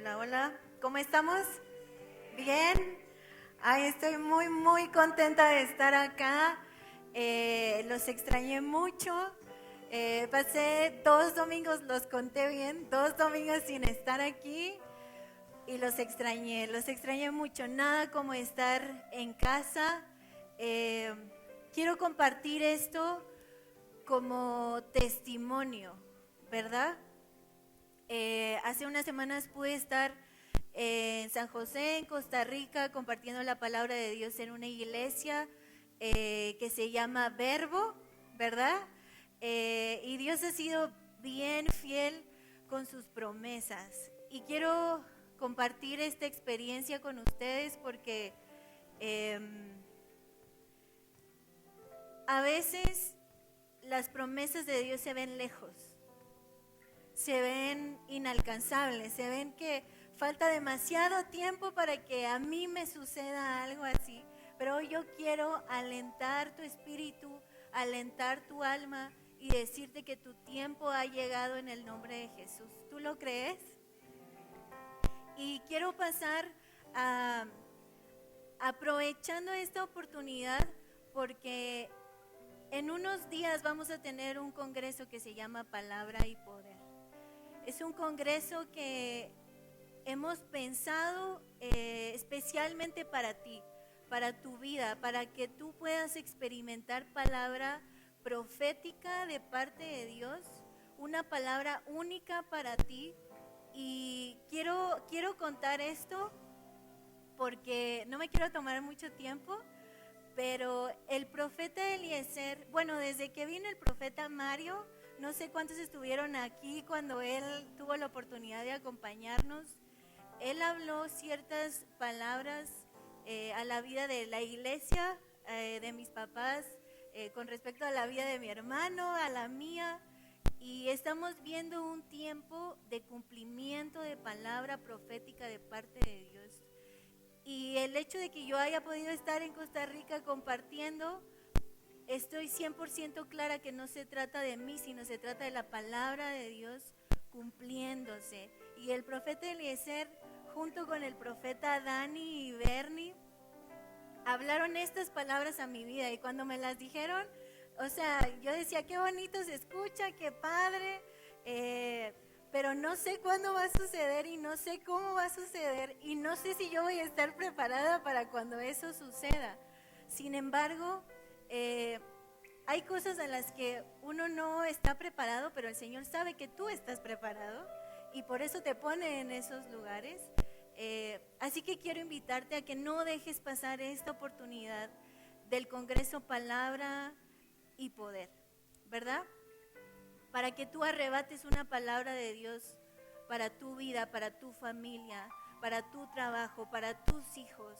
Hola, hola. ¿Cómo estamos? ¿Bien? Ay, estoy muy contenta de estar acá. Los extrañé mucho. Pasé 2 domingos, los conté bien, 2 domingos sin estar aquí y los extrañé mucho. Nada como estar en casa. Eh, Quiero compartir esto como testimonio, ¿verdad? Hace unas semanas pude estar en San José, en Costa Rica, compartiendo la palabra de Dios en una iglesia que se llama Verbo, ¿verdad? Y Dios ha sido bien fiel con sus promesas. Y quiero compartir esta experiencia con ustedes porque a veces las promesas de Dios se ven lejos, se ven inalcanzables, se ven que falta demasiado tiempo para que a mí me suceda algo así. Pero hoy yo quiero alentar tu espíritu, alentar tu alma y decirte que tu tiempo ha llegado en el nombre de Jesús. ¿Tú lo crees? Y quiero pasar a, aprovechando esta oportunidad, porque en unos días vamos a tener un congreso que se llama Palabra y Poder. Es un congreso que hemos pensado especialmente para ti, para tu vida, para que tú puedas experimentar palabra profética de parte de Dios, una palabra única para ti. Y quiero contar esto porque no me quiero tomar mucho tiempo, pero el profeta Eliezer, bueno, desde que vino el profeta Mario, no sé cuántos estuvieron aquí cuando él tuvo la oportunidad de acompañarnos. Él habló ciertas palabras a la vida de la iglesia, de mis papás, con respecto a la vida de mi hermano, a la mía. Y estamos viendo un tiempo de cumplimiento de palabra profética de parte de Dios. Y el hecho de que yo haya podido estar en Costa Rica compartiendo, estoy 100% clara que no se trata de mí, sino se trata de la palabra de Dios cumpliéndose. Y el profeta Eliezer, junto con el profeta Dani y Bernie, hablaron estas palabras a mi vida. Y cuando me las dijeron, o sea, yo decía, qué bonito se escucha, qué padre, pero no sé cuándo va a suceder y no sé cómo va a suceder y no sé si yo voy a estar preparada para cuando eso suceda. Sin embargo, hay cosas en las que uno no está preparado, pero el Señor sabe que tú estás preparado y por eso te pone en esos lugares. Así que quiero invitarte a que no dejes pasar esta oportunidad del Congreso Palabra y Poder, ¿verdad? Para que tú arrebates una palabra de Dios para tu vida, para tu familia, para tu trabajo, para tus hijos,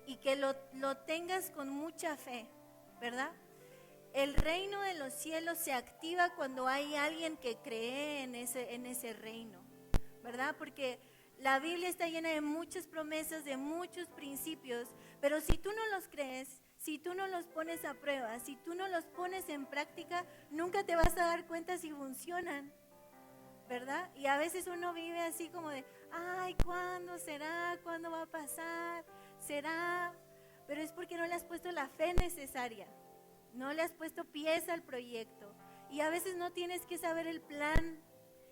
y que lo tengas con mucha fe, ¿verdad? El reino de los cielos se activa cuando hay alguien que cree en ese reino, ¿verdad? Porque la Biblia está llena de muchas promesas, de muchos principios, pero si tú no los crees, si tú no los pones a prueba, si tú no los pones en práctica, nunca te vas a dar cuenta si funcionan, ¿verdad? Y a veces uno vive así como de, ay, ¿cuándo será? ¿Cuándo va a pasar? ¿Será? Pero es porque no le has puesto la fe necesaria, no le has puesto pies al proyecto. Y a veces no tienes que saber el plan,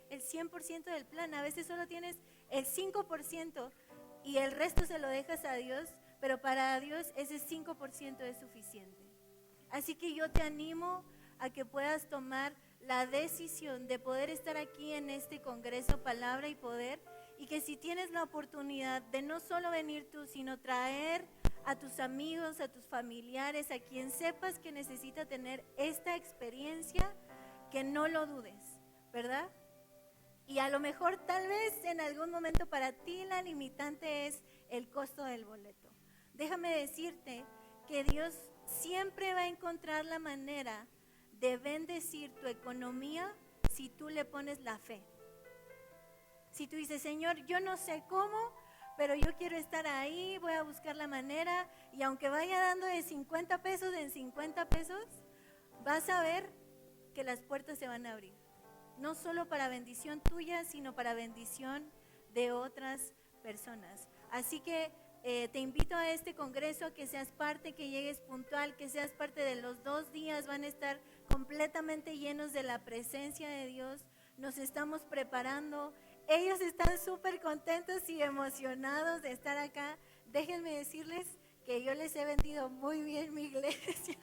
el 100% del plan, a veces solo tienes el 5% y el resto se lo dejas a Dios, pero para Dios ese 5% es suficiente. Así que yo te animo a que puedas tomar la decisión de poder estar aquí en este Congreso Palabra y Poder, y que si tienes la oportunidad de no solo venir tú, sino traer a tus amigos, a tus familiares, a quien sepas que necesita tener esta experiencia, que no lo dudes, ¿verdad? Y a lo mejor tal vez en algún momento para ti la limitante es el costo del boleto. Déjame decirte que Dios siempre va a encontrar la manera de bendecir tu economía si tú le pones la fe. Si tú dices, Señor, yo no sé cómo, pero yo quiero estar ahí, voy a buscar la manera, y aunque vaya dando de 50 pesos en 50 pesos, vas a ver que las puertas se van a abrir. No solo para bendición tuya, sino para bendición de otras personas. Así que te invito a este congreso, que seas parte, que llegues puntual, que seas parte de los 2 días. Van a estar completamente llenos de la presencia de Dios. Nos estamos preparando. Ellos están súper contentos y emocionados de estar acá. Déjenme decirles que yo les he vendido muy bien mi iglesia.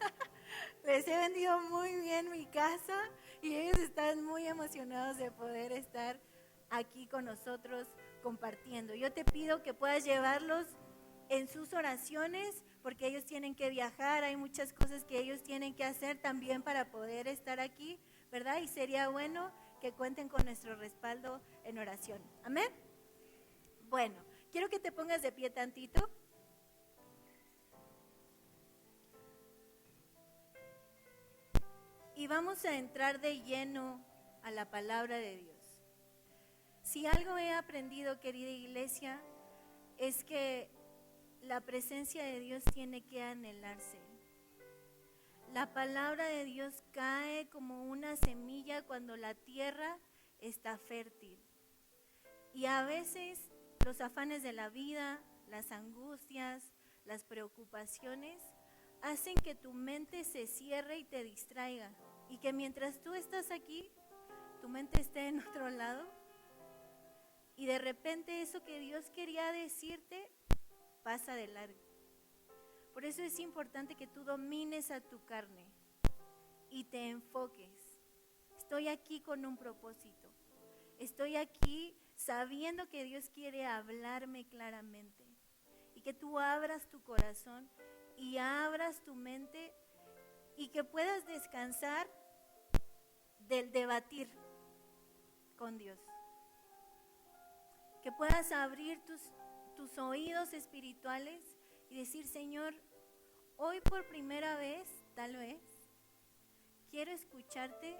Les he vendido muy bien mi casa y ellos están muy emocionados de poder estar aquí con nosotros compartiendo. Yo te pido que puedas llevarlos en sus oraciones, porque ellos tienen que viajar, hay muchas cosas que ellos tienen que hacer también para poder estar aquí, ¿verdad? Y sería bueno que cuenten con nuestro respaldo en oración. ¿Amén? Bueno, quiero que te pongas de pie tantito. Y vamos a entrar de lleno a la palabra de Dios. Si algo he aprendido, querida iglesia, es que la presencia de Dios tiene que anhelarse. La palabra de Dios cae como una semilla cuando la tierra está fértil. Y a veces los afanes de la vida, las angustias, las preocupaciones hacen que tu mente se cierre y te distraiga. Y que mientras tú estás aquí, tu mente esté en otro lado. Y de repente eso que Dios quería decirte pasa de largo. Por eso es importante que tú domines a tu carne y te enfoques. Estoy aquí con un propósito. Estoy aquí sabiendo que Dios quiere hablarme claramente. Y que tú abras tu corazón y abras tu mente y que puedas descansar del debatir con Dios. Que puedas abrir tus oídos espirituales y decir: Señor, hoy por primera vez, tal vez, quiero escucharte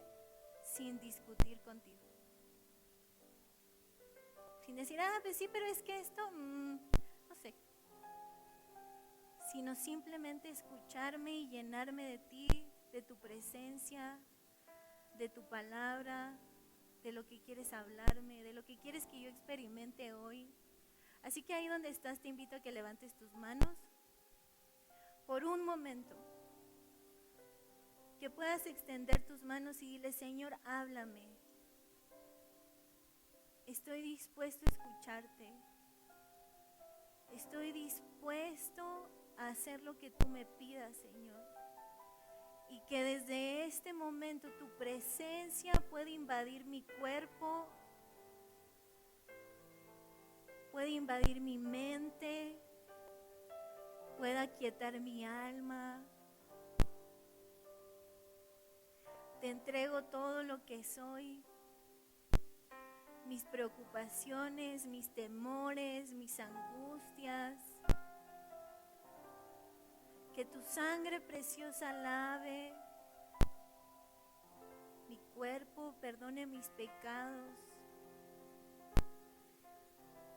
sin discutir contigo. Sin decir, pues sí, pero es que esto, no sé. Sino simplemente escucharme y llenarme de ti, de tu presencia, de tu palabra, de lo que quieres hablarme, de lo que quieres que yo experimente hoy. Así que ahí donde estás, te invito a que levantes tus manos por un momento, que puedas extender tus manos y dile: Señor, háblame. Estoy dispuesto a escucharte. Estoy dispuesto a hacer lo que tú me pidas, Señor. Y que desde este momento tu presencia puede invadir mi cuerpo, puede invadir mi mente, pueda aquietar mi alma. Te entrego todo lo que soy, mis preocupaciones, mis temores, mis angustias. Que tu sangre preciosa lave mi cuerpo, perdone mis pecados.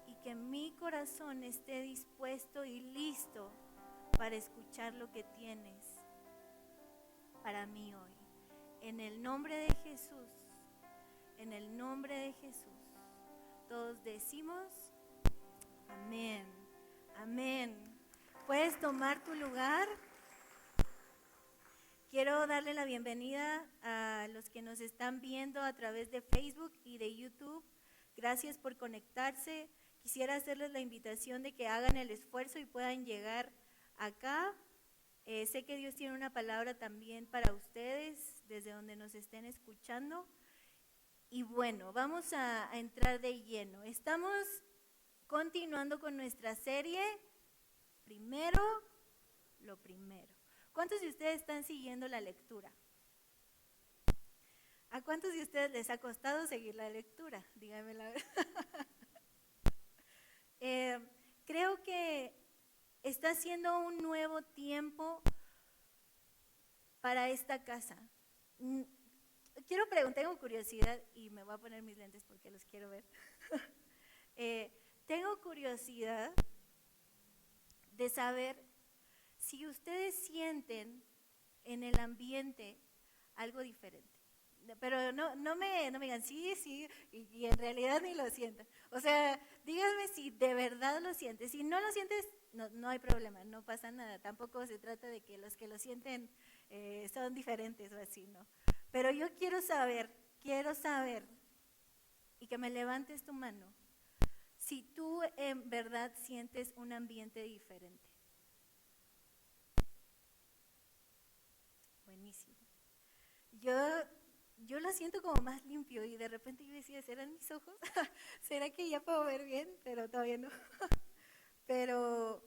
Y que mi corazón esté dispuesto y listo para escuchar lo que tienes para mí hoy. En el nombre de Jesús, en el nombre de Jesús, todos decimos amén, amén. Puedes tomar tu lugar. Quiero darle la bienvenida a los que nos están viendo a través de Facebook y de YouTube. Gracias por conectarse. Quisiera hacerles la invitación de que hagan el esfuerzo y puedan llegar acá. Sé que Dios tiene una palabra también para ustedes desde donde nos estén escuchando. Y bueno, vamos a entrar de lleno. Estamos continuando con nuestra serie Primero lo primero. ¿Cuántos de ustedes están siguiendo la lectura? ¿A cuántos de ustedes les ha costado seguir la lectura? Díganme la verdad. Creo que está siendo un nuevo tiempo para esta casa. Quiero preguntar, tengo curiosidad y me voy a poner mis lentes porque los quiero ver. Tengo curiosidad de saber si ustedes sienten en el ambiente algo diferente. pero no me digan sí, sí, y en realidad ni lo sientan. O sea, díganme si de verdad lo sientes. Si no lo sientes, no hay problema, no pasa nada. Tampoco se trata de que los que lo sienten son diferentes o así, ¿no? Pero yo quiero saber, y que me levantes tu mano, si tú en verdad sientes un ambiente diferente. Buenísimo. Yo lo siento como más limpio y de repente yo decía, ¿serán mis ojos? ¿Será que ya puedo ver bien? Pero todavía no. Pero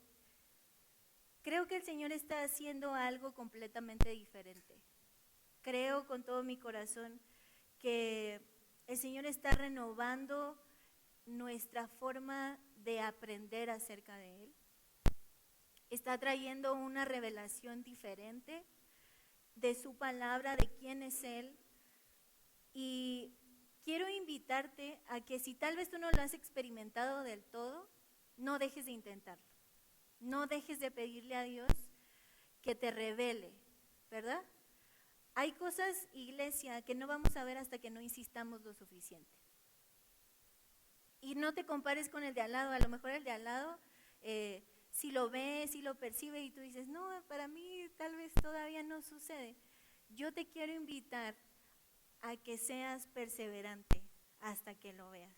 creo que el Señor está haciendo algo completamente diferente. Creo con todo mi corazón que el Señor está renovando nuestra forma de aprender acerca de Él. Está trayendo una revelación diferente de su palabra, de quién es Él. Y quiero invitarte a que si tal vez tú no lo has experimentado del todo, no dejes de intentarlo. No dejes de pedirle a Dios que te revele, ¿verdad? Hay cosas, iglesia, que no vamos a ver hasta que no insistamos lo suficiente. Y no te compares con el de al lado. A lo mejor el de al lado, si lo ve, si lo percibe y tú dices, no, para mí tal vez todavía no sucede. Yo te quiero invitar a que seas perseverante hasta que lo veas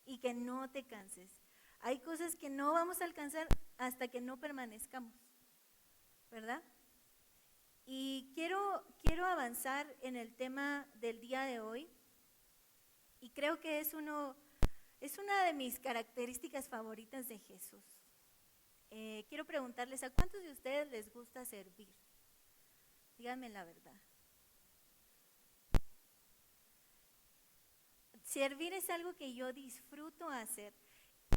y que no te canses. Hay cosas que no vamos a alcanzar hasta que no permanezcamos, ¿verdad? Y quiero avanzar en el tema del día de hoy y creo que es una de mis características favoritas de Jesús. Quiero preguntarles, ¿a cuántos de ustedes les gusta servir? Díganme la verdad. Servir es algo que yo disfruto hacer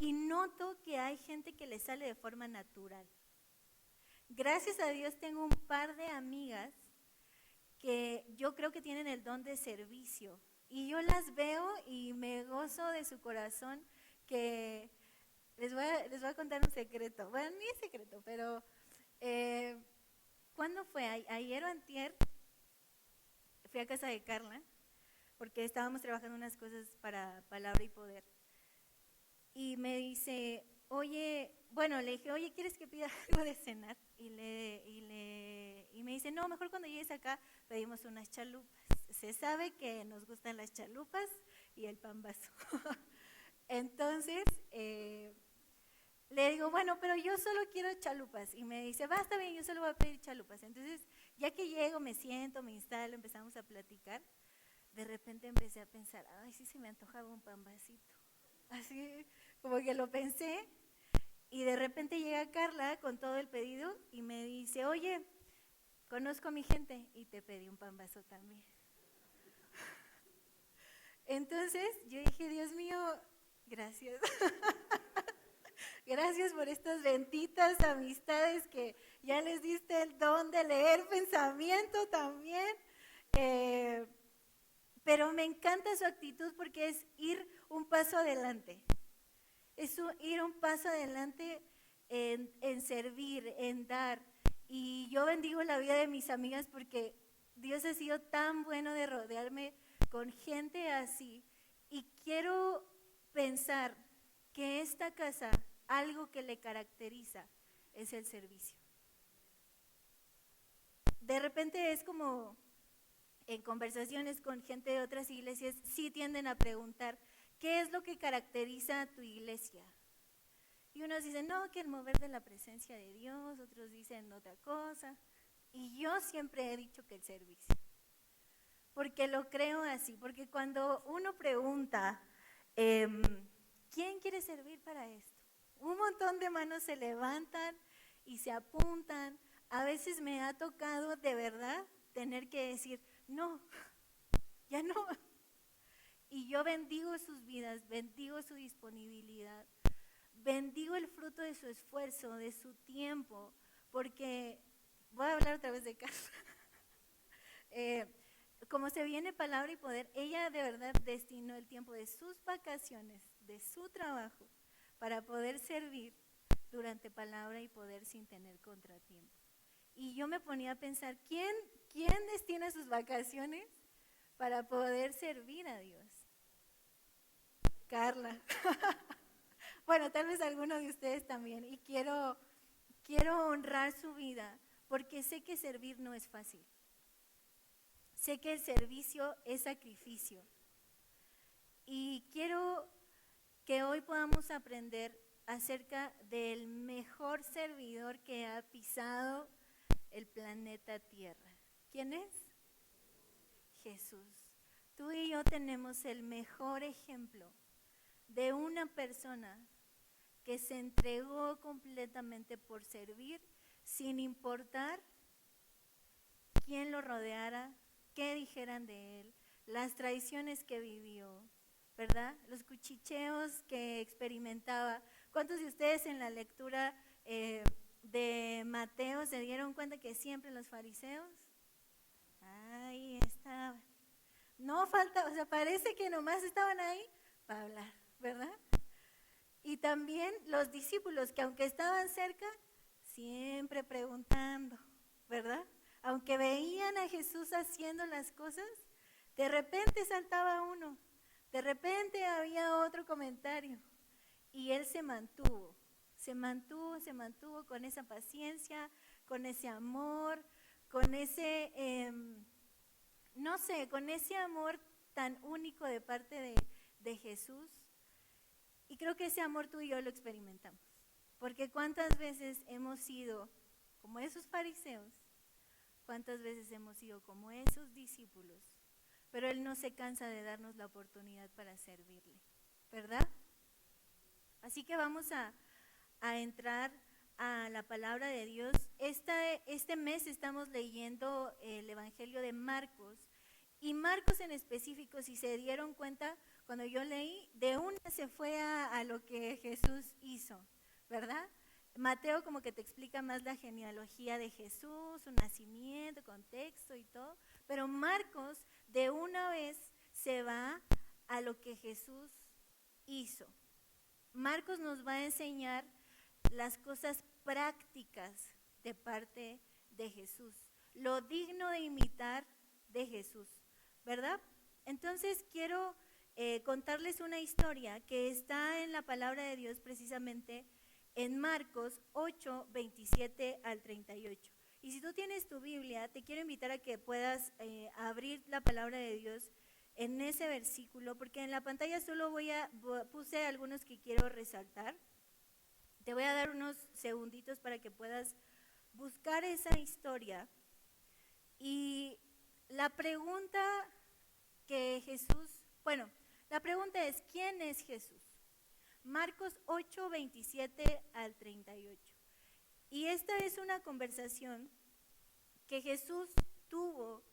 y noto que hay gente que le sale de forma natural. Gracias a Dios tengo un par de amigas que yo creo que tienen el don de servicio y yo las veo y me gozo de su corazón. Que les voy a contar un secreto. Bueno, ni es secreto, pero ¿cuándo fue? Ayer o antier fui a casa de Carla porque estábamos trabajando unas cosas para Palabra y Poder. Y me dice, oye, bueno, le dije, oye, ¿quieres que pida algo de cenar? Y me dice, no, mejor cuando llegues acá pedimos unas chalupas. Se sabe que nos gustan las chalupas y el pambazo. Entonces, le digo, bueno, pero yo solo quiero chalupas. Y me dice, va, está bien, yo solo voy a pedir chalupas. Entonces, ya que llego, me siento, me instalo, empezamos a platicar. De repente empecé a pensar, ay, sí se me antojaba un pambacito. Así como que lo pensé y de repente llega Carla con todo el pedido y me dice, oye, conozco a mi gente y te pedí un pambazo también. Entonces yo dije, Dios mío, gracias. Gracias por estas benditas amistades que ya les diste el don de leer pensamiento también. Pero me encanta su actitud porque es ir un paso adelante. Es ir un paso adelante en servir, en dar. Y yo bendigo la vida de mis amigas porque Dios ha sido tan bueno de rodearme con gente así. Y quiero pensar que esta casa, algo que le caracteriza, es el servicio. De repente es como en conversaciones con gente de otras iglesias, sí tienden a preguntar, ¿qué es lo que caracteriza a tu iglesia? Y unos dicen, no, que el mover de la presencia de Dios, otros dicen otra cosa. Y yo siempre he dicho que el servicio. Porque lo creo así, porque cuando uno pregunta, ¿quién quiere servir para esto? Un montón de manos se levantan y se apuntan. A veces me ha tocado de verdad tener que decir, no, ya no. Y yo bendigo sus vidas, bendigo su disponibilidad, bendigo el fruto de su esfuerzo, de su tiempo, porque voy a hablar otra vez de Carla. Como se viene Palabra y Poder, ella de verdad destinó el tiempo de sus vacaciones, de su trabajo, para poder servir durante Palabra y Poder sin tener contratiempo. Y yo me ponía a pensar, ¿quién destina sus vacaciones para poder servir a Dios? Carla. Bueno, tal vez alguno de ustedes también. Y quiero honrar su vida porque sé que servir no es fácil. Sé que el servicio es sacrificio. Y quiero que hoy podamos aprender acerca del mejor servidor que ha pisado el planeta Tierra. ¿Quién es? Jesús. Tú y yo tenemos el mejor ejemplo de una persona que se entregó completamente por servir, sin importar quién lo rodeara, qué dijeran de él, las traiciones que vivió, ¿verdad? Los cuchicheos que experimentaba. ¿Cuántos de ustedes en la lectura de Mateo se dieron cuenta que siempre los fariseos? Ahí estaban. No falta, o sea, parece que nomás estaban ahí para hablar, ¿verdad? Y también los discípulos que aunque estaban cerca, siempre preguntando, ¿verdad? Aunque veían a Jesús haciendo las cosas, de repente saltaba uno, de repente había otro comentario y él se mantuvo con esa paciencia, con ese amor, con ese, no sé, con ese amor tan único de parte de Jesús. Y creo que ese amor tú y yo lo experimentamos, porque cuántas veces hemos sido como esos fariseos, cuántas veces hemos sido como esos discípulos, pero Él no se cansa de darnos la oportunidad para servirle, ¿verdad? Así que vamos a entrar a la palabra de Dios. Este mes estamos leyendo el Evangelio de Marcos, y Marcos en específico, si se dieron cuenta, cuando yo leí, de una se fue a lo que Jesús hizo, ¿verdad? Mateo como que te explica más la genealogía de Jesús, su nacimiento, contexto y todo, pero Marcos de una vez se va a lo que Jesús hizo. Marcos nos va a enseñar las cosas prácticas de parte de Jesús, lo digno de imitar de Jesús, ¿verdad? Entonces quiero contarles una historia que está en la palabra de Dios precisamente en Marcos 8, 27 al 38. Y si tú tienes tu Biblia, te quiero invitar a que puedas abrir la palabra de Dios en ese versículo, porque en la pantalla solo puse algunos que quiero resaltar. Te voy a dar unos segunditos para que puedas buscar esa historia. Y la pregunta que la pregunta es, ¿quién es Jesús? Marcos 8, 27 al 38. Y esta es una conversación que Jesús tuvo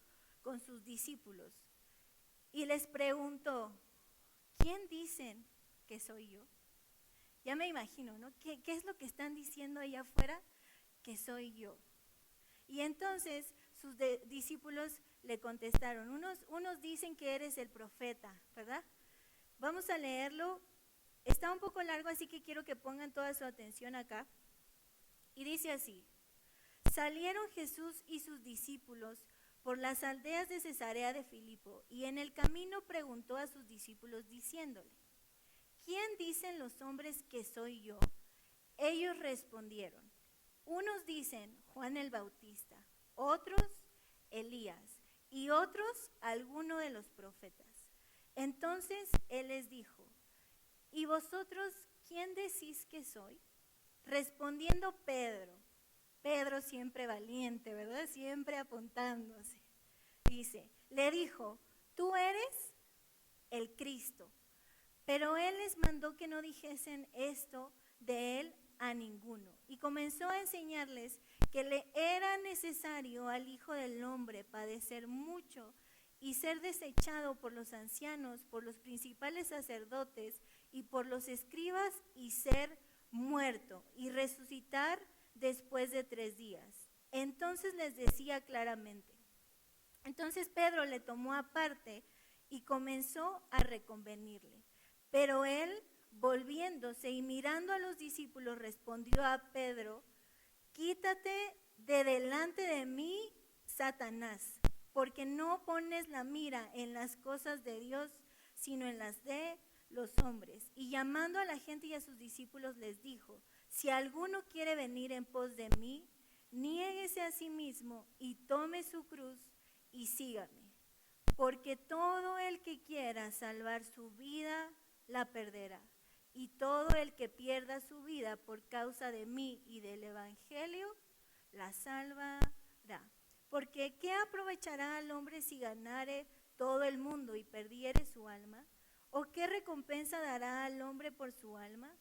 con sus discípulos y les preguntó, ¿quién dicen que soy yo? Ya me imagino, ¿no? ¿Qué es lo que están diciendo allá afuera? Que soy yo. Y entonces sus discípulos le contestaron, unos dicen que eres el profeta, ¿verdad? Vamos a leerlo, está un poco largo, así que quiero que pongan toda su atención acá. Y dice así, salieron Jesús y sus discípulos por las aldeas de Cesarea de Filipo, y en el camino preguntó a sus discípulos diciéndole, ¿quién dicen los hombres que soy yo? Ellos respondieron, unos dicen Juan el Bautista, otros Elías, y otros alguno de los profetas. Entonces él les dijo, ¿y vosotros quién decís que soy? Respondiendo Pedro siempre valiente, ¿verdad? Siempre apuntándose. Le dijo, tú eres el Cristo. Pero él les mandó que no dijesen esto de él a ninguno. Y comenzó a enseñarles que le era necesario al Hijo del Hombre padecer mucho y ser desechado por los ancianos, por los principales sacerdotes y por los escribas, y ser muerto y resucitar después de 3 días. Entonces les decía claramente. Entonces Pedro le tomó aparte y comenzó a reconvenirle. Pero él, volviéndose y mirando a los discípulos, respondió a Pedro, quítate de delante de mí, Satanás, porque no pones la mira en las cosas de Dios, sino en las de los hombres. Y llamando a la gente y a sus discípulos les dijo, si alguno quiere venir en pos de mí, niéguese a sí mismo y tome su cruz y sígame. Porque todo el que quiera salvar su vida, la perderá. Y todo el que pierda su vida por causa de mí y del evangelio, la salvará. Porque ¿qué aprovechará al hombre si ganare todo el mundo y perdiere su alma? ¿O qué recompensa dará al hombre por su alma?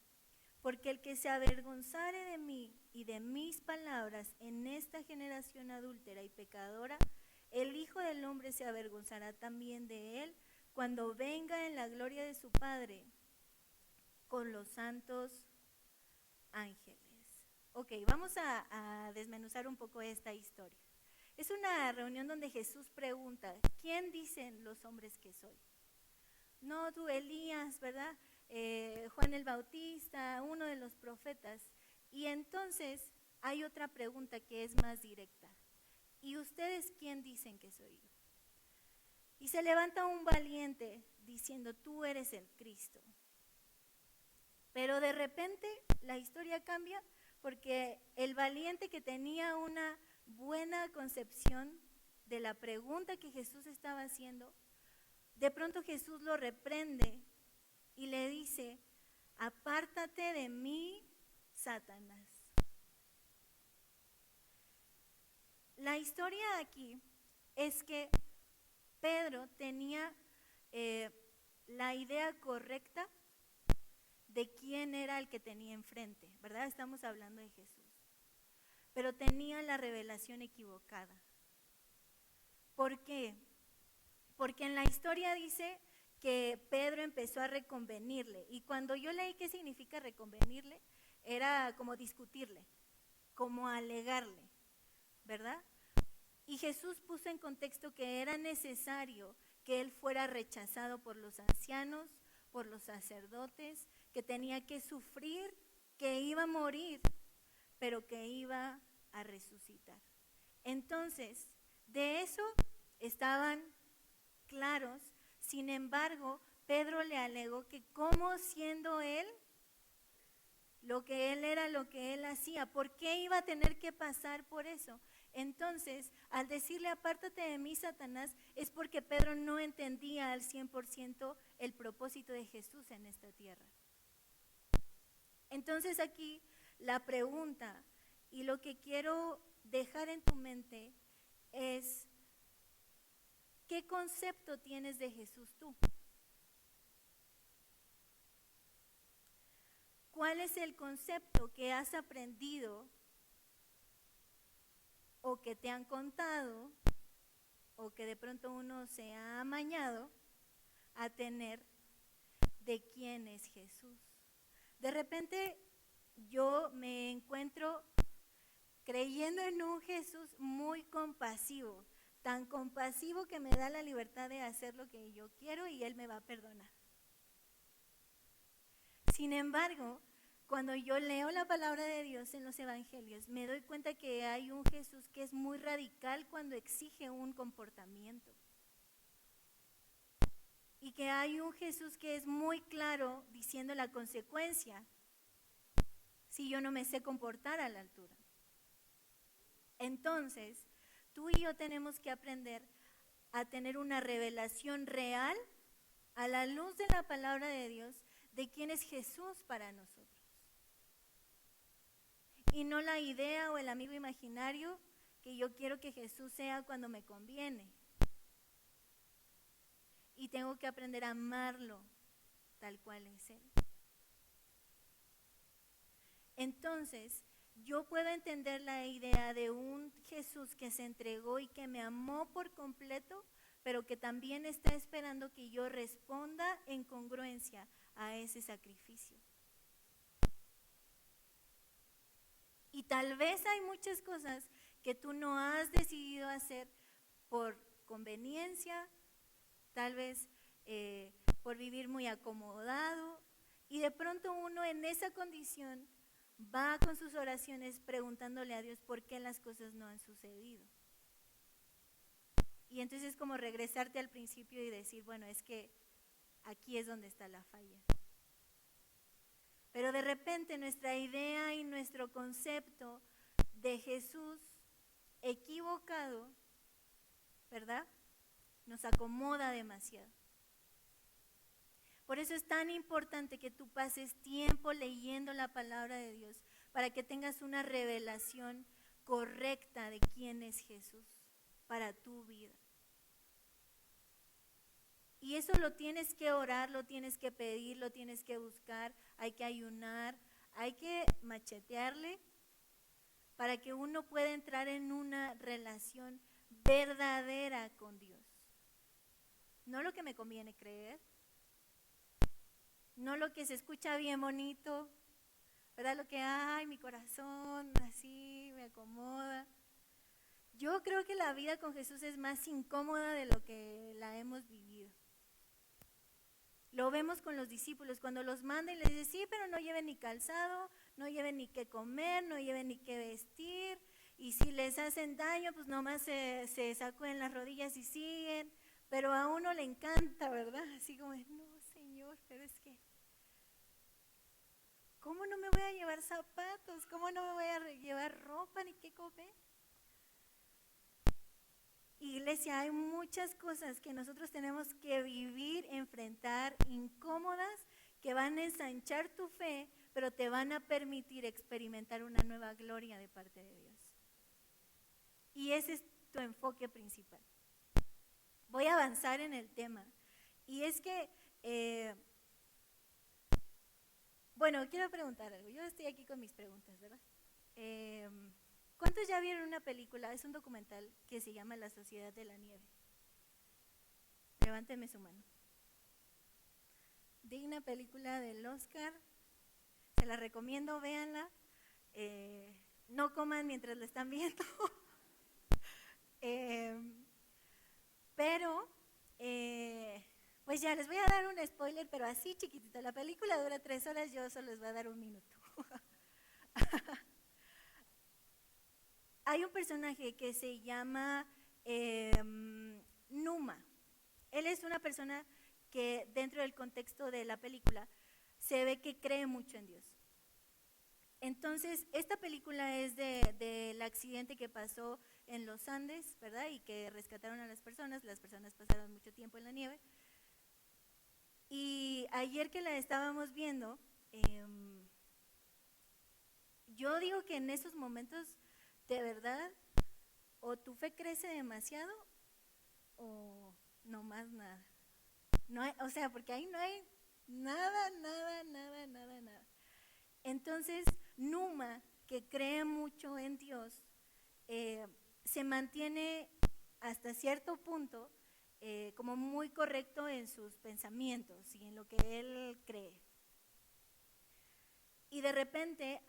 Porque el que se avergonzare de mí y de mis palabras en esta generación adúltera y pecadora, el Hijo del Hombre se avergonzará también de él cuando venga en la gloria de su Padre con los santos ángeles. Ok, vamos a desmenuzar un poco esta historia. Es una reunión donde Jesús pregunta, ¿quién dicen los hombres que soy? No tú, Elías, ¿verdad? Juan el Bautista, uno de los profetas. Y entonces hay otra pregunta que es más directa. ¿Y ustedes quién dicen que soy yo? Y se levanta un valiente diciendo, tú eres el Cristo. Pero de repente la historia cambia porque el valiente que tenía una buena concepción de la pregunta que Jesús estaba haciendo, de pronto Jesús lo reprende y le dice, apártate de mí, Satanás. La historia aquí es que Pedro tenía la idea correcta de quién era el que tenía enfrente, ¿verdad? Estamos hablando de Jesús. Pero tenía la revelación equivocada. ¿Por qué? Porque en la historia dice que Pedro empezó a reconvenirle. Y cuando yo leí qué significa reconvenirle, era como discutirle, como alegarle, ¿verdad? Y Jesús puso en contexto que era necesario que él fuera rechazado por los ancianos, por los sacerdotes, que tenía que sufrir, que iba a morir, pero que iba a resucitar. Entonces, de eso estaban claros. Sin embargo, Pedro le alegó que cómo siendo él, lo que él era, lo que él hacía, ¿por qué iba a tener que pasar por eso? Entonces, al decirle apártate de mí, Satanás, es porque Pedro no entendía al 100% el propósito de Jesús en esta tierra. Entonces aquí la pregunta y lo que quiero dejar en tu mente es, ¿qué concepto tienes de Jesús tú? ¿Cuál es el concepto que has aprendido o que te han contado o que de pronto uno se ha amañado a tener de quién es Jesús? De repente yo me encuentro creyendo en un Jesús muy compasivo, tan compasivo que me da la libertad de hacer lo que yo quiero y Él me va a perdonar. Sin embargo, cuando yo leo la palabra de Dios en los evangelios, me doy cuenta que hay un Jesús que es muy radical cuando exige un comportamiento. Y que hay un Jesús que es muy claro diciendo la consecuencia si yo no me sé comportar a la altura. Entonces, tú y yo tenemos que aprender a tener una revelación real a la luz de la palabra de Dios de quién es Jesús para nosotros. Y no la idea o el amigo imaginario que yo quiero que Jesús sea cuando me conviene. Y tengo que aprender a amarlo tal cual es Él. Entonces, yo puedo entender la idea de un Jesús que se entregó y que me amó por completo, pero que también está esperando que yo responda en congruencia a ese sacrificio. Y tal vez hay muchas cosas que tú no has decidido hacer por conveniencia, tal vez por vivir muy acomodado, y de pronto uno en esa condición va con sus oraciones preguntándole a Dios por qué las cosas no han sucedido. Y entonces es como regresarte al principio y decir, bueno, es que aquí es donde está la falla. Pero de repente nuestra idea y nuestro concepto de Jesús equivocado, ¿verdad? Nos acomoda demasiado. Por eso es tan importante que tú pases tiempo leyendo la palabra de Dios para que tengas una revelación correcta de quién es Jesús para tu vida. Y eso lo tienes que orar, lo tienes que pedir, lo tienes que buscar, hay que ayunar, hay que machetearle para que uno pueda entrar en una relación verdadera con Dios. No lo que me conviene creer, no lo que se escucha bien bonito, ¿verdad? Lo que, ay, mi corazón así me acomoda. Yo creo que la vida con Jesús es más incómoda de lo que la hemos vivido. Lo vemos con los discípulos, cuando los manda y les dice, sí, pero no lleven ni calzado, no lleven ni qué comer, no lleven ni qué vestir, y si les hacen daño, pues nomás se sacuden las rodillas y siguen, pero a uno le encanta, ¿verdad? Así como, no, Señor, pero es que, ¿cómo no me voy a llevar zapatos? ¿Cómo no me voy a llevar ropa ni qué comer? Iglesia, hay muchas cosas que nosotros tenemos que vivir, enfrentar, incómodas, que van a ensanchar tu fe, pero te van a permitir experimentar una nueva gloria de parte de Dios. Y ese es tu enfoque principal. Voy a avanzar en el tema. Y es que, bueno, quiero preguntar algo. Yo estoy aquí con mis preguntas, ¿verdad? ¿Cuántos ya vieron una película? Es un documental que se llama La Sociedad de la Nieve. Levánteme su mano. Digna película del Oscar. Se la recomiendo, véanla. No coman mientras la están viendo. Pero, pues ya les voy a dar un spoiler, pero así chiquitito. La película dura 3 horas, yo solo les voy a dar 1 minuto. Hay un personaje que se llama Numa. Él es una persona que dentro del contexto de la película se ve que cree mucho en Dios. Entonces, esta película es del accidente que pasó en los Andes, ¿verdad? Y que rescataron a las personas pasaron mucho tiempo en la nieve. Y ayer que la estábamos viendo, yo digo que en esos momentos, de verdad, o tu fe crece demasiado o no más nada. No hay, o sea, porque ahí no hay nada. Entonces, Numa, que cree mucho en Dios, se mantiene hasta cierto punto como muy correcto en sus pensamientos y en lo que él cree. Y de repente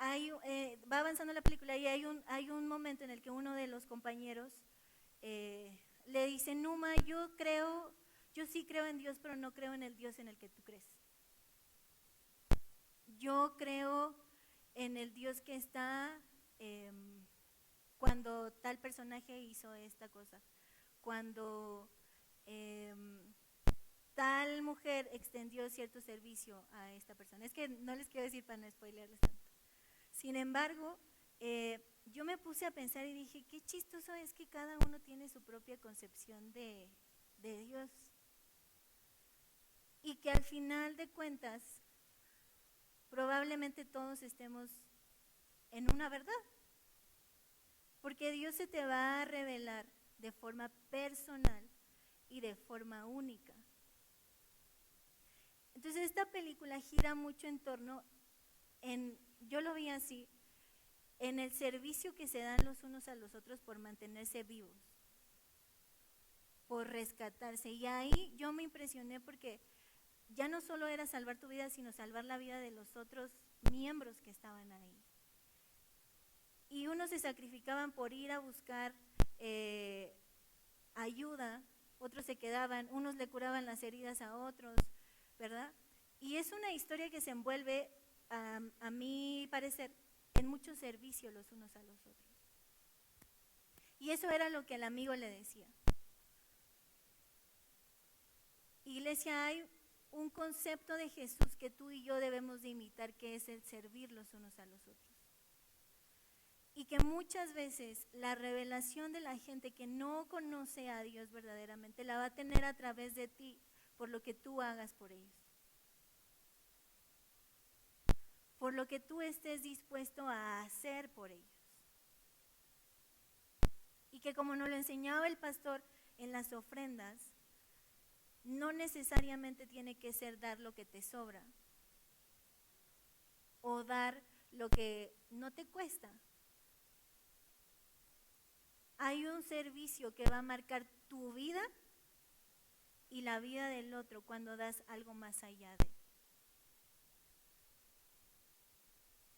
va avanzando la película y hay un momento en el que uno de los compañeros le dice, Numa, yo sí creo en Dios, pero no creo en el Dios en el que tú crees. Yo creo en el Dios que está cuando tal personaje hizo esta cosa, cuando tal mujer extendió cierto servicio a esta persona. Es que no les quiero decir para no spoilerles tanto. Sin embargo, yo me puse a pensar y dije, qué chistoso es que cada uno tiene su propia concepción de Dios. Y que al final de cuentas, probablemente todos estemos en una verdad. Porque Dios se te va a revelar de forma personal y de forma única. Entonces esta película gira mucho en torno, yo lo vi así, en el servicio que se dan los unos a los otros por mantenerse vivos, por rescatarse. Y ahí yo me impresioné porque ya no solo era salvar tu vida, sino salvar la vida de los otros miembros que estaban ahí. Y unos se sacrificaban por ir a buscar ayuda, otros se quedaban, unos le curaban las heridas a otros, ¿verdad? Y es una historia que se envuelve, a mi parecer, en mucho servicio los unos a los otros. Y eso era lo que el amigo le decía. Iglesia, hay un concepto de Jesús que tú y yo debemos de imitar, que es el servir los unos a los otros. Y que muchas veces la revelación de la gente que no conoce a Dios verdaderamente la va a tener a través de ti, por lo que tú hagas por ellos. Por lo que tú estés dispuesto a hacer por ellos. Y que como nos lo enseñaba el pastor en las ofrendas, no necesariamente tiene que ser dar lo que te sobra o dar lo que no te cuesta. Hay un servicio que va a marcar tu vida y la vida del otro cuando das algo más allá de.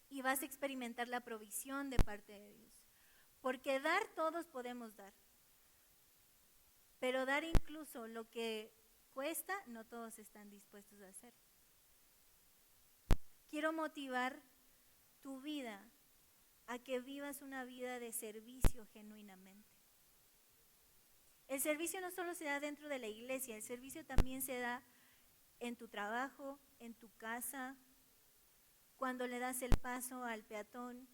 Y vas a experimentar la provisión de parte de Dios. Porque dar todos podemos dar. Pero dar incluso lo que cuesta, no todos están dispuestos a hacer. Quiero motivar tu vida a que vivas una vida de servicio genuinamente. El servicio no solo se da dentro de la iglesia, el servicio también se da en tu trabajo, en tu casa, cuando le das el paso al peatón,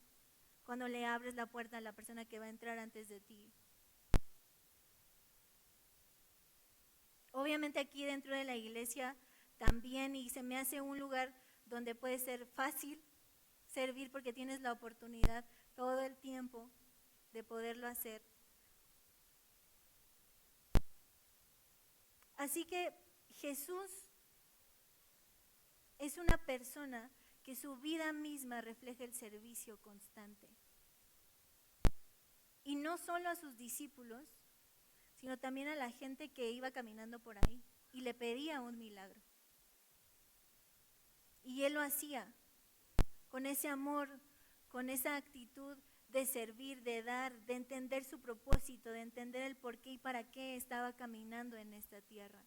cuando le abres la puerta a la persona que va a entrar antes de ti. Obviamente aquí dentro de la iglesia también, y se me hace un lugar donde puede ser fácil servir porque tienes la oportunidad todo el tiempo de poderlo hacer. Así que Jesús es una persona que su vida misma refleja el servicio constante. Y no solo a sus discípulos, sino también a la gente que iba caminando por ahí y le pedía un milagro. Y él lo hacía con ese amor, con esa actitud de servir, de dar, de entender su propósito, de entender el por qué y para qué estaba caminando en esta tierra.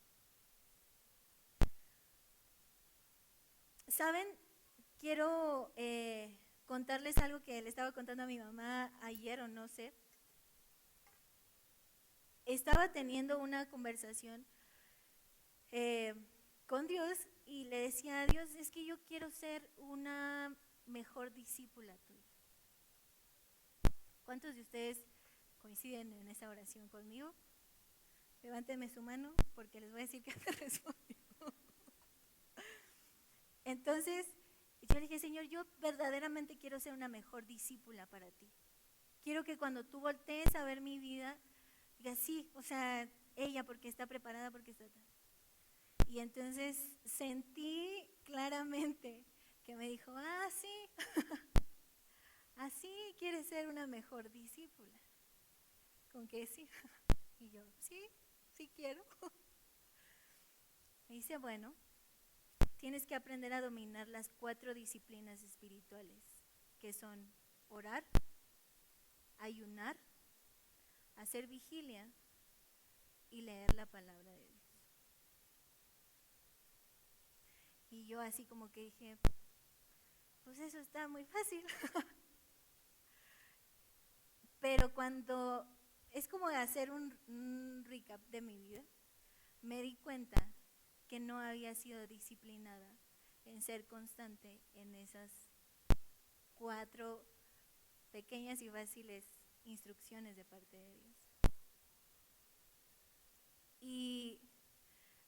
¿Saben? Quiero contarles algo que le estaba contando a mi mamá ayer o no sé. Estaba teniendo una conversación con Dios y le decía a Dios, es que yo quiero ser una mejor discípula tuya. ¿Cuántos de ustedes coinciden en esa oración conmigo? Levántenme su mano porque les voy a decir que me respondió. Entonces, yo le dije, Señor, yo verdaderamente quiero ser una mejor discípula para ti. Quiero que cuando tú voltees a ver mi vida, digas, sí, o sea, ella porque está preparada, porque está tal. Y entonces sentí claramente que me dijo, sí, así quieres ser una mejor discípula. ¿Con qué sí? Y yo, sí quiero. Me dice, bueno, tienes que aprender a dominar las 4 disciplinas espirituales, que son orar, ayunar, hacer vigilia y leer la palabra de Dios. Y yo así como que dije, pues eso está muy fácil. Pero cuando es como hacer un recap de mi vida, me di cuenta que no había sido disciplinada en ser constante en esas 4 pequeñas y fáciles instrucciones de parte de Dios. Y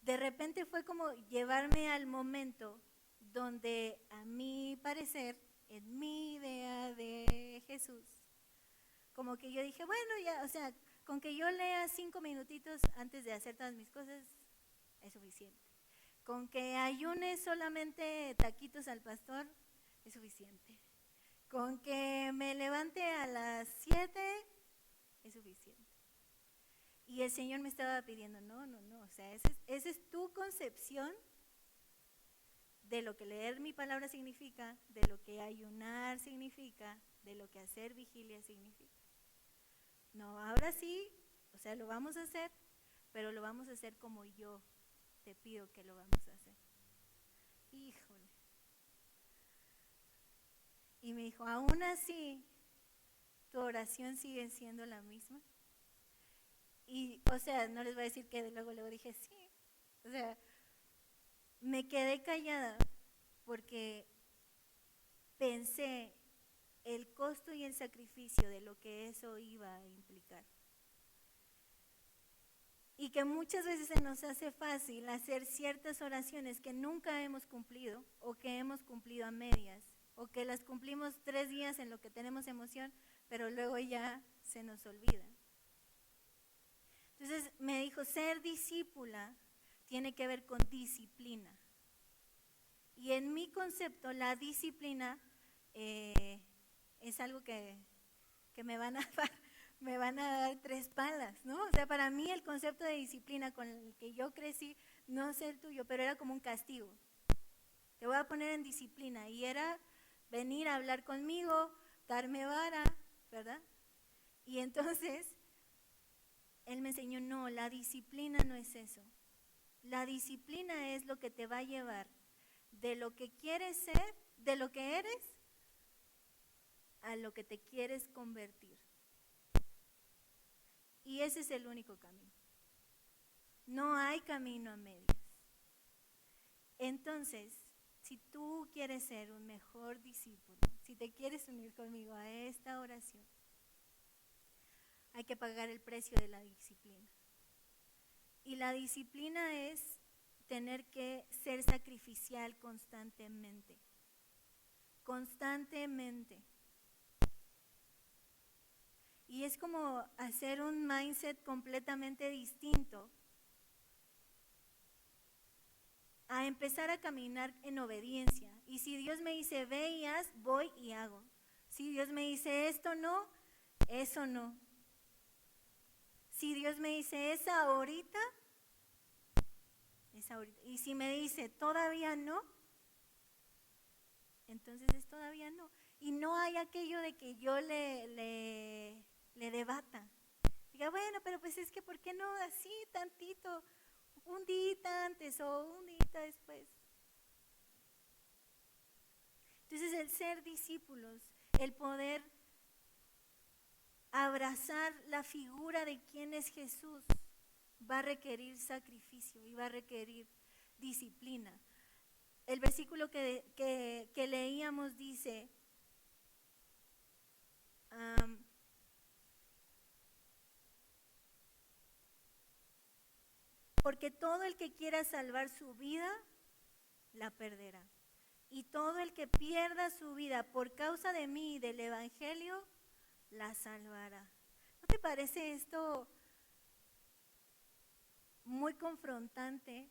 de repente fue como llevarme al momento donde a mi parecer, en mi idea de Jesús, como que yo dije, bueno, ya, o sea, con que yo lea 5 minutitos antes de hacer todas mis cosas, es suficiente. Con que ayune solamente taquitos al pastor, es suficiente. Con que me levante a las 7, es suficiente. Y el Señor me estaba pidiendo, no, o sea, esa es tu concepción de lo que leer mi palabra significa, de lo que ayunar significa, de lo que hacer vigilia significa. No, ahora sí, o sea, lo vamos a hacer, pero lo vamos a hacer como yo te pido que lo vamos a hacer. Híjole. Y me dijo, aún así, tu oración sigue siendo la misma. Y, o sea, no les voy a decir que luego dije, sí, O sea, me quedé callada porque pensé el costo y el sacrificio de lo que eso iba a implicar. Y que muchas veces se nos hace fácil hacer ciertas oraciones que nunca hemos cumplido o que hemos cumplido a medias o que las cumplimos 3 días en lo que tenemos emoción, pero luego ya se nos olvida. Entonces me dijo, ser discípula tiene que ver con disciplina. Y en mi concepto la disciplina es algo que me van a dar 3 palas, ¿no? O sea, para mí el concepto de disciplina con el que yo crecí, no sé el tuyo, pero era como un castigo. Te voy a poner en disciplina y era venir a hablar conmigo, darme vara, ¿verdad? Y entonces él me enseñó, no, la disciplina no es eso. La disciplina es lo que te va a llevar de lo que quieres ser, de lo que eres, a lo que te quieres convertir. Y ese es el único camino. No hay camino a medias. Entonces, si tú quieres ser un mejor discípulo, si te quieres unir conmigo a esta oración, hay que pagar el precio de la disciplina. Y la disciplina es tener que ser sacrificial constantemente. Constantemente. Y es como hacer un mindset completamente distinto a empezar a caminar en obediencia. Y si Dios me dice ve y haz, voy y hago. Si Dios me dice esto no, eso no. Si Dios me dice es ahorita, es ahorita. Y si me dice todavía no, entonces es todavía no. Y no hay aquello de que yo le debata. Diga, bueno, pero pues es que ¿por qué no así tantito? Un día antes o un día después. Entonces el ser discípulos, el poder abrazar la figura de quién es Jesús, va a requerir sacrificio y va a requerir disciplina. El versículo que leíamos dice, porque todo el que quiera salvar su vida, la perderá. Y todo el que pierda su vida por causa de mí y del Evangelio, la salvará. ¿No te parece esto muy confrontante?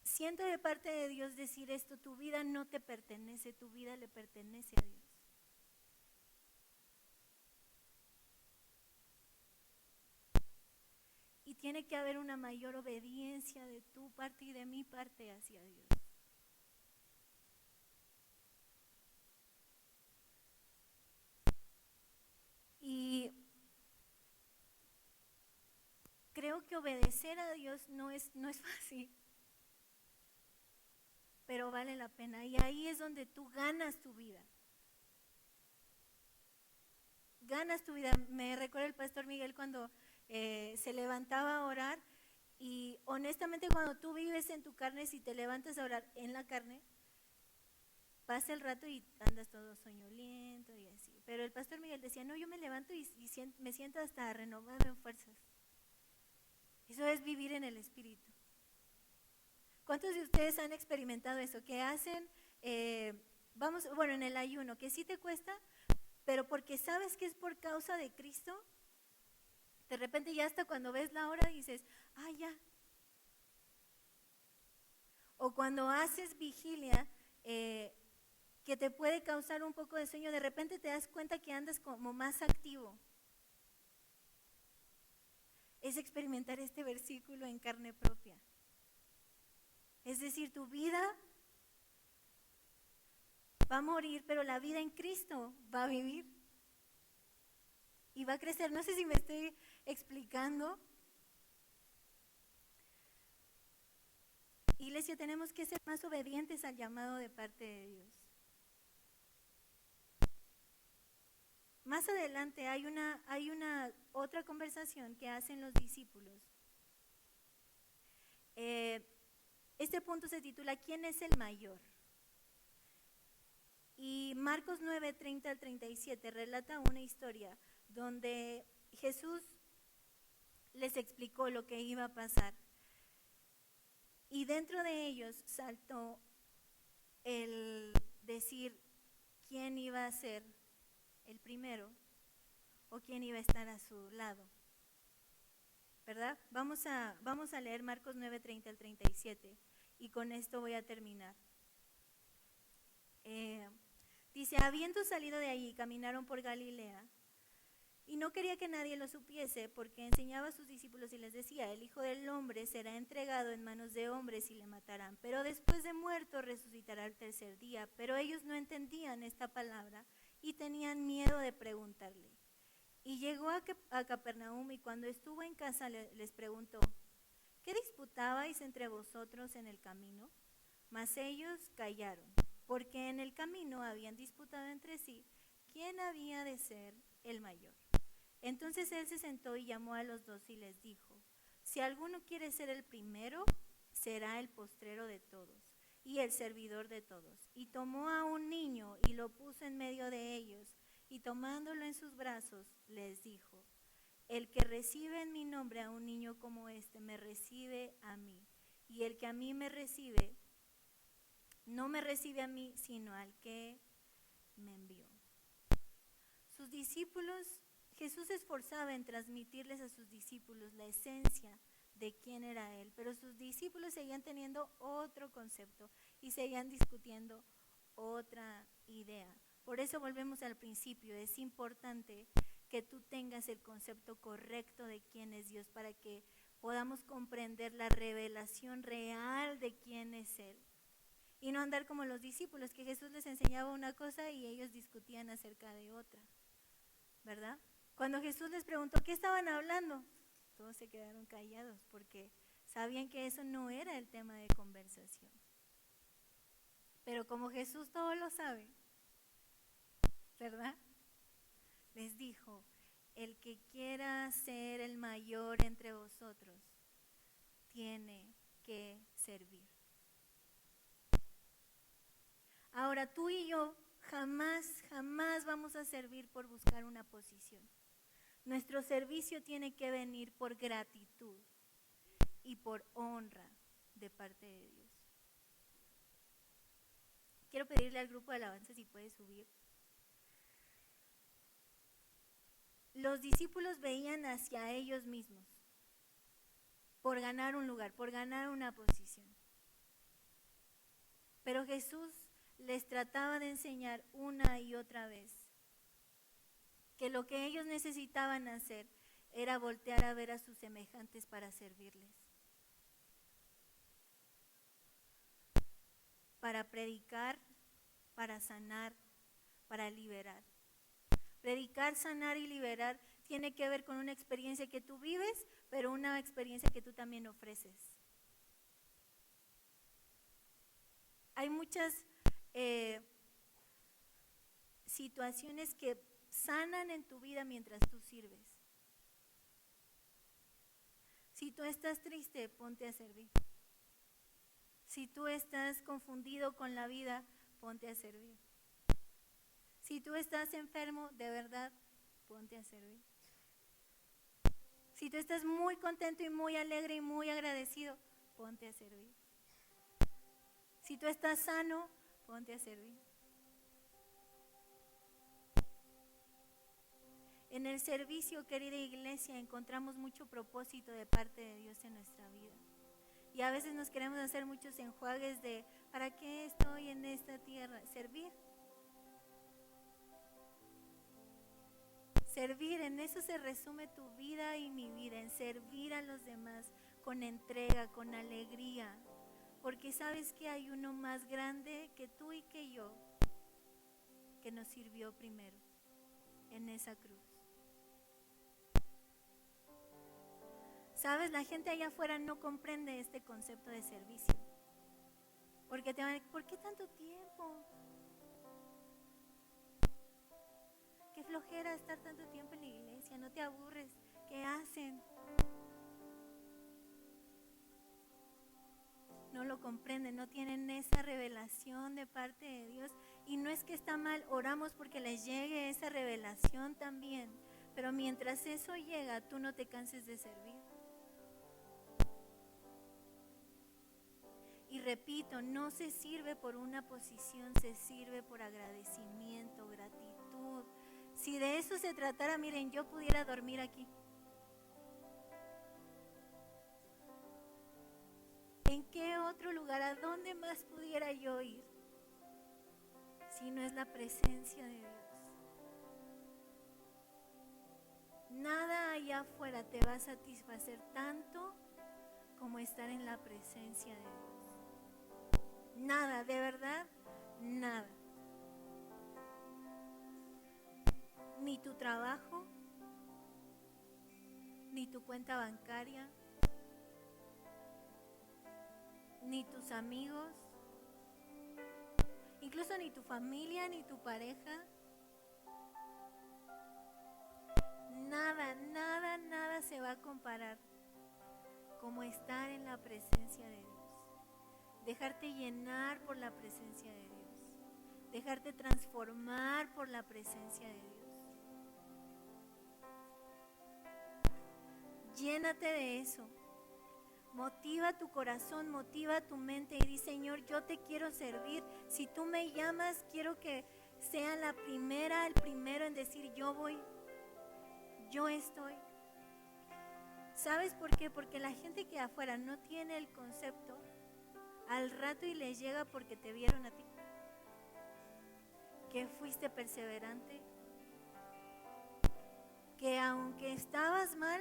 Siento de parte de Dios decir esto, tu vida no te pertenece, tu vida le pertenece a Dios. Y tiene que haber una mayor obediencia de tu parte y de mi parte hacia Dios. Y creo que obedecer a Dios no es fácil, pero vale la pena. Y ahí es donde tú ganas tu vida. Ganas tu vida. Me recuerda el pastor Miguel cuando se levantaba a orar, y honestamente cuando tú vives en tu carne, si te levantas a orar en la carne, pasa el rato y andas todo soñoliento y así. Pero el pastor Miguel decía, no, yo me levanto y me siento hasta renovado en fuerzas. Eso es vivir en el Espíritu. ¿Cuántos de ustedes han experimentado eso? Que hacen, en el ayuno, que sí te cuesta, pero porque sabes que es por causa de Cristo, de repente ya hasta cuando ves la hora dices, ya. O cuando haces vigilia, que te puede causar un poco de sueño, de repente te das cuenta que andas como más activo. Es experimentar este versículo en carne propia. Es decir, tu vida va a morir, pero la vida en Cristo va a vivir. Y va a crecer. No sé si me estoy explicando. Iglesia, tenemos que ser más obedientes al llamado de parte de Dios. Más adelante hay una otra conversación que hacen los discípulos. Este punto se titula ¿Quién es el mayor? Y Marcos 9, 30 al 37 relata una historia donde Jesús les explicó lo que iba a pasar. Y dentro de ellos saltó el decir quién iba a ser el primero o quién iba a estar a su lado. ¿Verdad? Vamos a leer Marcos 9, 30 al 37 y con esto voy a terminar. Dice, habiendo salido de allí, caminaron por Galilea y no quería que nadie lo supiese porque enseñaba a sus discípulos y les decía, el Hijo del Hombre será entregado en manos de hombres y le matarán, pero después de muerto resucitará al tercer día. Pero ellos no entendían esta palabra y tenían miedo de preguntarle. Y llegó a Capernaum y cuando estuvo en casa les preguntó, ¿qué disputabais entre vosotros en el camino? Mas ellos callaron, porque en el camino habían disputado entre sí quién había de ser el mayor. Entonces él se sentó y llamó a los 12 y les dijo, si alguno quiere ser el primero, será el postrero de todos y el servidor de todos. Y tomó a un niño y lo puso en medio de ellos, y tomándolo en sus brazos, les dijo, el que recibe en mi nombre a un niño como este, me recibe a mí. Y el que a mí me recibe, no me recibe a mí, sino al que me envió. Sus discípulos, Jesús se esforzaba en transmitirles a sus discípulos la esencia de quién era Él, pero sus discípulos seguían teniendo otro concepto y seguían discutiendo otra idea. Por eso volvemos al principio, es importante que tú tengas el concepto correcto de quién es Dios para que podamos comprender la revelación real de quién es Él. Y no andar como los discípulos, que Jesús les enseñaba una cosa y ellos discutían acerca de otra, ¿verdad? Cuando Jesús les preguntó qué estaban hablando, todos se quedaron callados porque sabían que eso no era el tema de conversación. Pero como Jesús todo lo sabe, ¿verdad? Les dijo, el que quiera ser el mayor entre vosotros, tiene que servir. Ahora tú y yo jamás vamos a servir por buscar una posición. Nuestro servicio tiene que venir por gratitud y por honra de parte de Dios. Quiero pedirle al grupo de alabanza si puede subir. Los discípulos veían hacia ellos mismos por ganar un lugar, por ganar una posición. Pero Jesús les trataba de enseñar una y otra vez que lo que ellos necesitaban hacer era voltear a ver a sus semejantes para servirles, para predicar, para sanar, para liberar. Predicar, sanar y liberar tiene que ver con una experiencia que tú vives, pero una experiencia que tú también ofreces. Hay muchas situaciones que sanan en tu vida mientras tú sirves. Si tú estás triste, ponte a servir. Si tú estás confundido con la vida, ponte a servir. Si tú estás enfermo, de verdad, ponte a servir. Si tú estás muy contento y muy alegre y muy agradecido, ponte a servir. Si tú estás sano, ponte a servir. En el servicio, querida iglesia, encontramos mucho propósito de parte de Dios en nuestra vida. Y a veces nos queremos hacer muchos enjuagues de ¿para qué estoy en esta tierra? Servir. Servir, en eso se resume tu vida y mi vida, en servir a los demás con entrega, con alegría. Porque sabes que hay uno más grande que tú y que yo, que nos sirvió primero en esa cruz. Sabes, la gente allá afuera no comprende este concepto de servicio. Porque te van a decir, ¿por qué tanto tiempo? qué flojera estar tanto tiempo en la iglesia, no te aburres, ¿qué hacen? No lo comprenden, no tienen esa revelación de parte de Dios. Y no es que está mal, oramos porque les llegue esa revelación también. Pero mientras eso llega, tú no te canses de servir. Y repito, no se sirve por una posición, se sirve por agradecimiento, gratitud. Si de eso se tratara, miren, yo pudiera dormir aquí. ¿En qué otro lugar, a dónde más pudiera yo ir? Si no es la presencia de Dios. Nada allá afuera te va a satisfacer tanto como estar en la presencia de Dios. Nada, de verdad, nada. Ni tu trabajo, ni tu cuenta bancaria, ni tus amigos, incluso ni tu familia, ni tu pareja. Nada, nada, nada se va a comparar como estar en la presencia de Dios. Dejarte llenar por la presencia de Dios. Dejarte transformar por la presencia de Dios. Llénate de eso. Motiva tu corazón, motiva tu mente y di, Señor, yo te quiero servir. Si tú me llamas, quiero que sea la primera, el primero en decir, yo voy, yo estoy. ¿Sabes por qué? Porque la gente que afuera no tiene el concepto al rato y les llega porque te vieron a ti. Que fuiste perseverante. Que aunque estabas mal,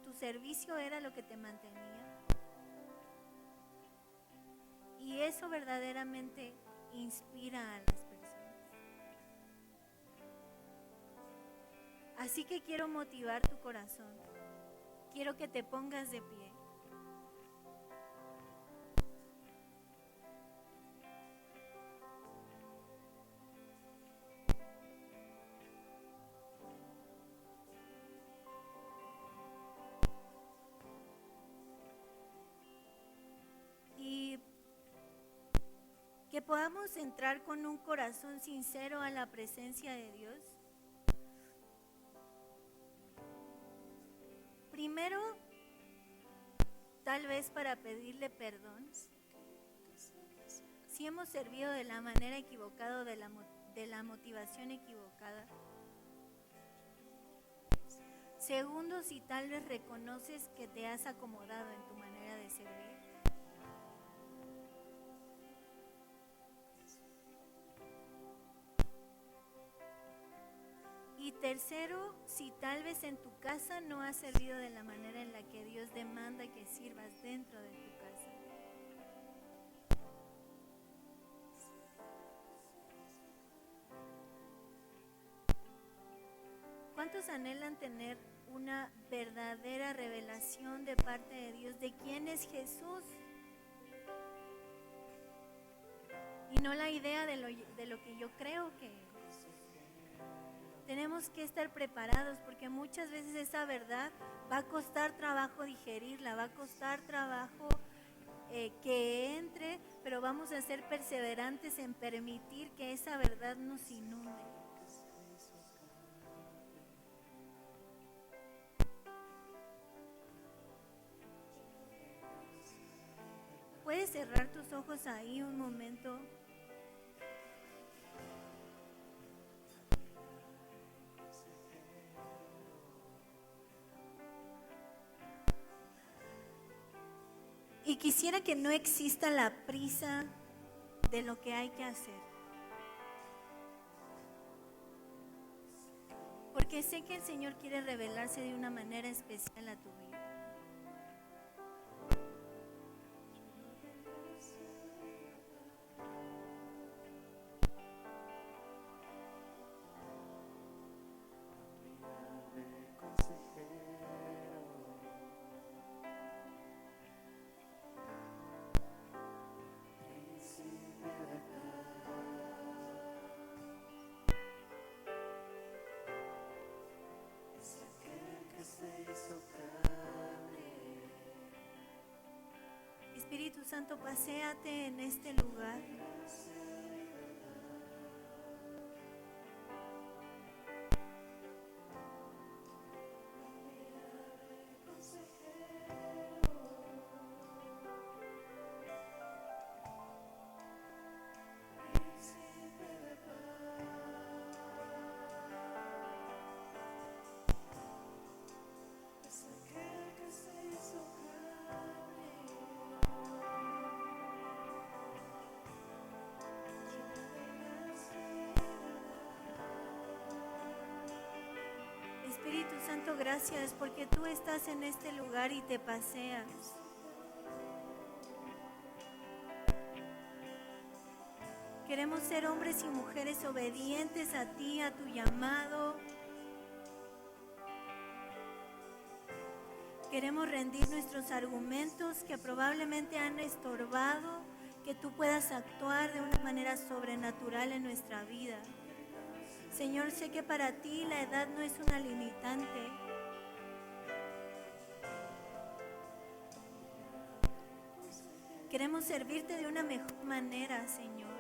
tu servicio era lo que te mantenía. Y eso verdaderamente inspira a las personas. Así que quiero motivar tu corazón. Quiero que te pongas de pie. Y que podamos entrar con un corazón sincero a la presencia de Dios. Primero, tal vez para pedirle perdón. Si hemos servido de la manera equivocada o de la motivación equivocada. Segundo, si tal vez reconoces que te has acomodado en tu manera de servir. Y tercero, si tal vez en tu casa no has servido de la manera en la que Dios demanda que sirvas dentro de tu casa. ¿Cuántos anhelan tener una verdadera revelación de parte de Dios de quién es Jesús? Y no la idea de lo que yo creo que es. Tenemos que estar preparados porque muchas veces esa verdad va a costar trabajo digerirla, va a costar trabajo que entre, pero vamos a ser perseverantes en permitir que esa verdad nos inunde. Puedes cerrar tus ojos ahí un momento. Y quisiera que no exista la prisa de lo que hay que hacer. Porque sé que el Señor quiere revelarse de una manera especial a tu vida. Santo, paséate en este lugar. Espíritu Santo, gracias porque tú estás en este lugar y te paseas. Queremos ser hombres y mujeres obedientes a ti, a tu llamado. Queremos rendir nuestros argumentos que probablemente han estorbado que tú puedas actuar de una manera sobrenatural en nuestra vida. Señor, sé que para ti la edad no es una limitante. Queremos servirte de una mejor manera, Señor.